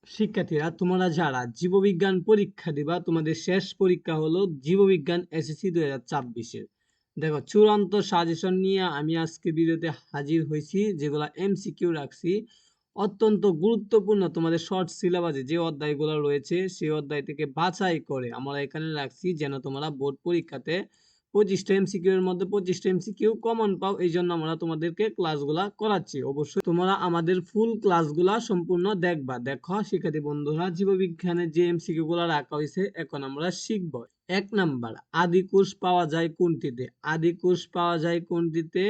শিক্ষার্থীরা, তোমরা যারা জীববিজ্ঞান পরীক্ষা দিবা, তোমাদের শেষ পরীক্ষা হলো জীববিজ্ঞান এসএসসি 2024-এর। দেখো, চূড়ান্ত সাজেশন নিয়ে আমি আজকে ভিডিওতে হাজির হয়েছি, যেগুলা এমসিকিউ রাখছি। অত্যন্ত গুরুত্বপূর্ণ তোমাদের শর্ট সিলেবাসে যে অধ্যায়গুলো রয়েছে সেই অধ্যায় থেকে বাছাই করে আমরা এখানে রাখছি, যেন তোমরা বোর্ড পরীক্ষাতে 25টা এমসিকিউ এর মধ্যে 25টা এমসিকিউ কমন পাও। এই জন্য আমরা তোমাদেরকে ক্লাসগুলা করাচ্ছি। অবশ্যই তোমরা আমাদের ফুল ক্লাসগুলা সম্পূর্ণ দেখবা। দেখো শিক্ষার্থী বন্ধুরা, জীববিজ্ঞানের যে এমসিকিউ গুলা রাখা হয়েছে এখন আমরা শিখব। 1 নাম্বার, আদি কোষ পাওয়া যায় কোনটিতে? আদি কোষ পাওয়া যায় কোনটিতে?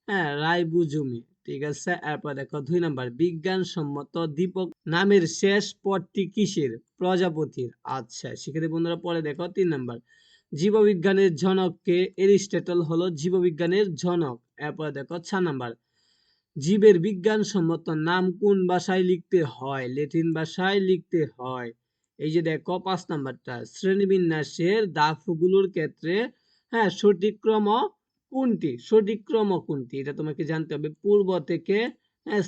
হ্যাঁ, রাইবোজোমে। ঠিক আছে। এরপর দেখো 2 নাম্বার, বিজ্ঞানসম্মত দীপক নামের শেষ পদটি কিসের? প্রজাপতির। আচ্ছা শিক্ষার্থী বন্ধুরা, পরে দেখো 3 নাম্বার, জীববিজ্ঞানের জনককে? এরিস্টটল হলো জীববিজ্ঞানের জনক। এরপর দেখো 4 নাম্বার, জীবের বিজ্ঞানসম্মত নাম কোন ভাষায় লিখতে হয়? ল্যাটিন ভাষায় লিখতে হয়। এই যে দেখো 5 নাম্বারটা, শ্রেণীবিন্যাসের ধাপগুলোর ক্ষেত্রে হ্যাঁ সঠিক ক্রম কোনটি? সঠিক ক্রম কোনটি এটা তোমাকে জানতে হবে। পূর্ব থেকে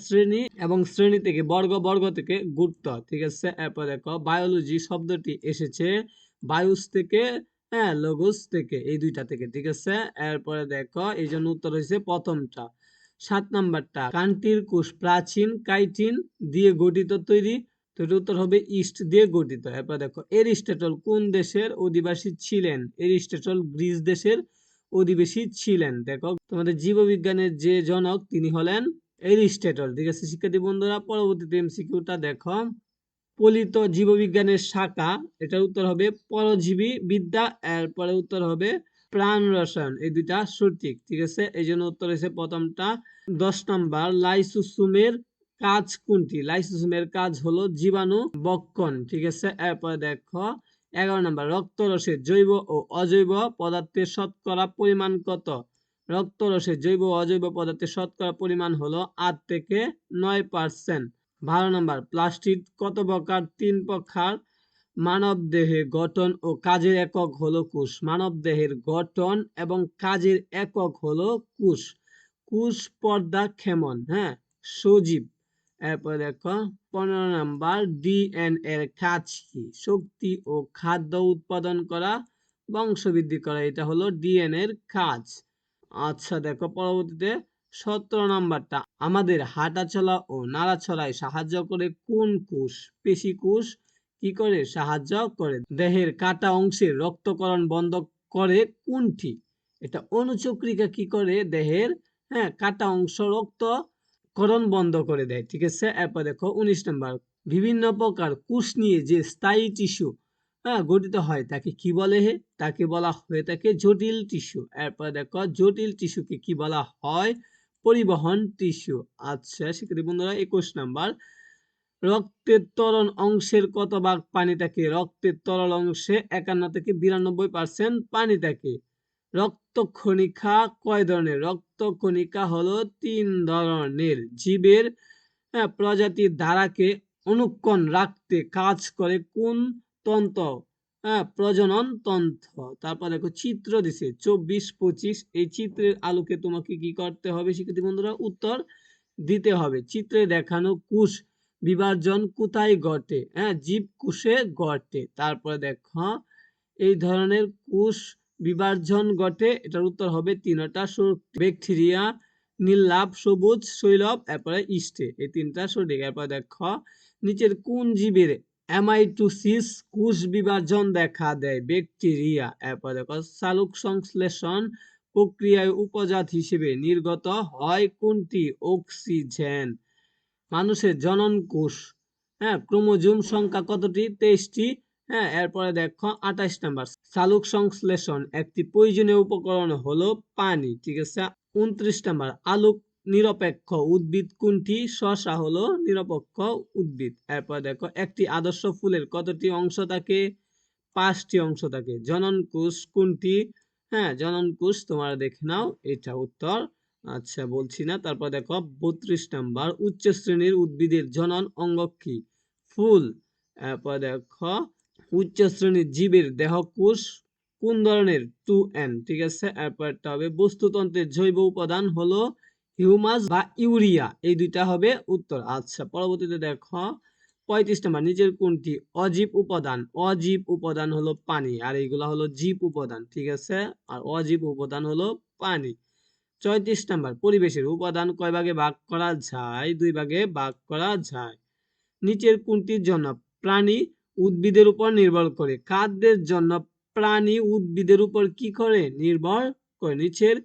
শ্রেণী এবং শ্রেণী থেকে বর্গ, বর্গ থেকে গুরুত্ব। ঠিক আছে। এরপর দেখো বায়োলজি শব্দটি এসেছে বায়ুস থেকে, হ্যাঁ লগোস থেকে, এই দুইটা থেকে। ঠিক আছে। এরপরে দেখো এই জন্য উত্তর হয়েছে প্রথমটা। 7 নাম্বারটা, কান্টির কোষ প্রাচীন কাইটিন দিয়ে গঠিত তৈরি, তো এর উত্তর হবে ইস্ট দিয়ে গঠিত। এরপর দেখো এরিস্টটল কোন দেশের অধিবাসী ছিলেন? এরিস্টটল গ্রিস দেশের অধিবাসী ছিলেন। দেখো তোমাদের জীববিজ্ঞানের যে জনক তিনি হলেন এরিস্টটল। ঠিক আছে শিক্ষার্থী বন্ধুরা, পরবর্তীতে এমসিকিউটা দেখো, ফলিত জীববিজ্ঞানের শাখা, এটার উত্তর হবে পরজীবী বিদ্যা। এরপরে উত্তর হবে প্রাণ রসায়ন। এই দুইটা সঠিক। ঠিক আছে, এই জন্য উত্তর হয়েছে প্রথমটা। 10 নাম্বার, লাইসোসোমের কাজ কোনটি? লাইসোসোমের কাজ হলো জীবাণু বক্ষণ। ঠিক আছে। এরপরে দেখো 11 নাম্বার, রক্তরসের জৈব ও অজৈব পদার্থের শতকরা পরিমাণ কত? রক্তরসের জৈব ও অজৈব পদার্থের শতকরা পরিমাণ হলো 8 থেকে 9%। 12 নাম্বার, প্লাস্টিক কত প্রকার? 3 প্রকার। মানব দেহের গঠন ও কাজের একক হলো কোষ। মানব দেহের গঠন এবং কাজের একক হলো কোষ। কোষ পর্দা কেমন? হ্যাঁ, সজীব। এরপর দেখো 15 নাম্বার, ডিএনএ এর কাজ কি? শক্তি ও খাদ্য উৎপাদন করা, বংশবৃদ্ধি করা, এটা হলো ডিএনএ এর কাজ। আচ্ছা দেখো পরবর্তীতে 17 নাম্বারটা, আমাদের হাঁটাচলা ও নাড়াচড়ায় সাহায্য করে কোন কোষ? পেশি কোষ কি করে সাহায্য করে? দেহের কাটা অংশের রক্তকরণ বন্ধ করে কোনটি? এটা অনুচক্রিকা কি করে? দেহের কাটা অংশ রক্তকরণ বন্ধ করে দেয়। ঠিক আছে। এরপর দেখো 19 নাম্বার, বিভিন্ন প্রকার কোষ নিয়ে যে স্থায়ী টিস্যু গঠিত হয় তাকে কি বলে? তাকে বলা হয়ে থাকে জটিল টিস্যু। এরপর দেখো জটিল টিস্যুকে কি বলা হয়? পরিবহন টিস্যু। আচ্ছা শিক্ষার্থী বন্ধুরা, 21 নাম্বার, রক্তের তরল অংশের কত ভাগ পানি থাকে? রক্তের তরল অংশে 51 থেকে 92% পানি থাকে। রক্তকণিকা কয় ধরনের? রক্তকণিকা হলো 3 ধরনের। জীবের প্রজাতির ধারাকে অনুক্ষণ রাখতে কাজ করে কোন তন্ত্র? প্রজনন তন্ত্র। তারপর দেখো চিত্র দিছে 24, 25, এই চিত্রের আলোকে তোমাকে কি করতে হবে শিক্ষার্থী বন্ধুরা? উত্তর দিতে হবে। চিত্রে দেখানো কোষ বিভাজন কোথায় ঘটে? জীবকোষে ঘটে। তারপরে দেখো এই ধরনের কোষ বিভাজন ঘটে, এটার উত্তর হবে 3টা সঠিক। ব্যাকটেরিয়া, নীলাভ, সবুজ, শৈলব, এরপরে ইস্টে, এই 3টা সঠিক। এরপর দেখো নিচের কোন জীবের অ্যামাইটোসিস কোষ বিভাজন দেখা দেয়? ব্যাকটেরিয়া। এরপর দেখো সালোক সংশ্লেষণ প্রক্রিয়ায় উপজাত হিসেবে নির্গত হয় কোনটি? অক্সিজেন। মানুষের জনন কোষ, ক্রোমোজোম সংখ্যা কতটি? 23টি। এরপরে দেখো 28 নাম্বার, সালোক সংশ্লেষণ একটি প্রয়োজনীয় উপকরণ হলো পানি। ঠিক আছে। 29 নাম্বার, আলোক নিরপেক্ষ উদ্ভিদ কোনটি? শসা হলো নিরপেক্ষ উদ্ভিদ। এরপর দেখো একটি আদর্শ ফুলের কতটি অংশ থাকে? 5টি অংশ থাকে। জনন কোষ কোনটি? জনন কোষ তোমরা দেখে নাও, এটা উত্তর। আচ্ছা বলছি না। তারপর দেখো 32 নাম্বার, উচ্চ শ্রেণীর উদ্ভিদের জনন অঙ্গ কি? ফুল। এরপর দেখো উচ্চ শ্রেণীর জীবের দেহকোষ কোন ধরনের? 2N। ঠিক আছে। এরপরটা হবে বস্তুতন্ত্রের জৈব উপাদান হলো হিউমাস বা ইউরিয়া, এই দুইটা হবে উত্তর। আচ্ছা পরবর্তীতে দেখো 35 নাম্বার, নিচের কোনটি অজীব উপাদান? অজীব উপাদান হলো পানি, আর এইগুলা হলো জীব উপাদান, ঠিক আছে? আর অজীব উপাদান হলো পানি। 34 নাম্বার, পরিবেশের উপাদান কয় ভাগে ভাগ করা যায়? 2 ভাগে ভাগ করা যায়। নিচের কোনটির জন্য প্রাণী উদ্ভিদের উপর নির্ভর করে? খাদ্যের জন্য প্রাণী উদ্ভিদের উপর কি করে? নির্ভর করে। নিচের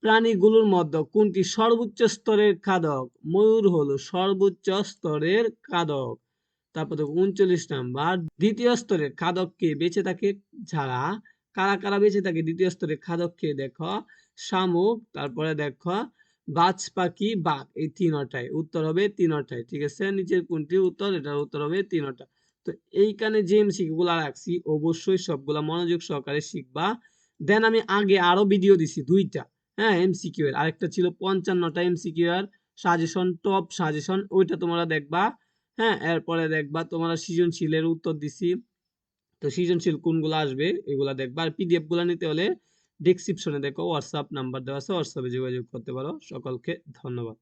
প্রাণীগুলোর মধ্যে কোনটি সর্বোচ্চ স্তরের খাদক? ময়ূর হলো সর্বোচ্চ স্তরের খাদক। তারপর দেখো 39 নাম্বার, দ্বিতীয় স্তরের খাদক কে? বেঁচে থাকে যারা। কারা কারা বেঁচে থাকে দ্বিতীয় স্তরের খাদক কে? দেখো শামুক, তারপরে দেখো বাজ পাখি, বাঘ, এই তিনটাই উত্তর হবে, তিনটাই, ঠিক আছে? নিচের কোনটি উত্তর? এটার উত্তর হবে তিনটা। তো এইখানে যে এমসিকিউ গুলা রাখছি অবশ্যই সবগুলা মনোযোগ সহকারে শিখবা। দেন আমি আগে আরো ভিডিও দিছি 2টা, হ্যাঁ, এমসিকিউ এর। আরেকটা ছিল 55টা এমসিকিউ এর সাজেশন, টপ সাজেশন, ওইটা তোমরা দেখবা। হ্যাঁ, এরপরে দেখবা তোমরা সৃজনশীলের উত্তর দিছি। তো সৃজনশীল কোনগুলো আসবে এগুলা দেখবা। আর পিডিএফ গুলা নিতে হলে ডেসক্রিপশনে দেখো হোয়াটসঅ্যাপ নাম্বার দেওয়া আছে, হোয়াটসঅ্যাপে যোগাযোগ করতে পারো। সকলকে ধন্যবাদ।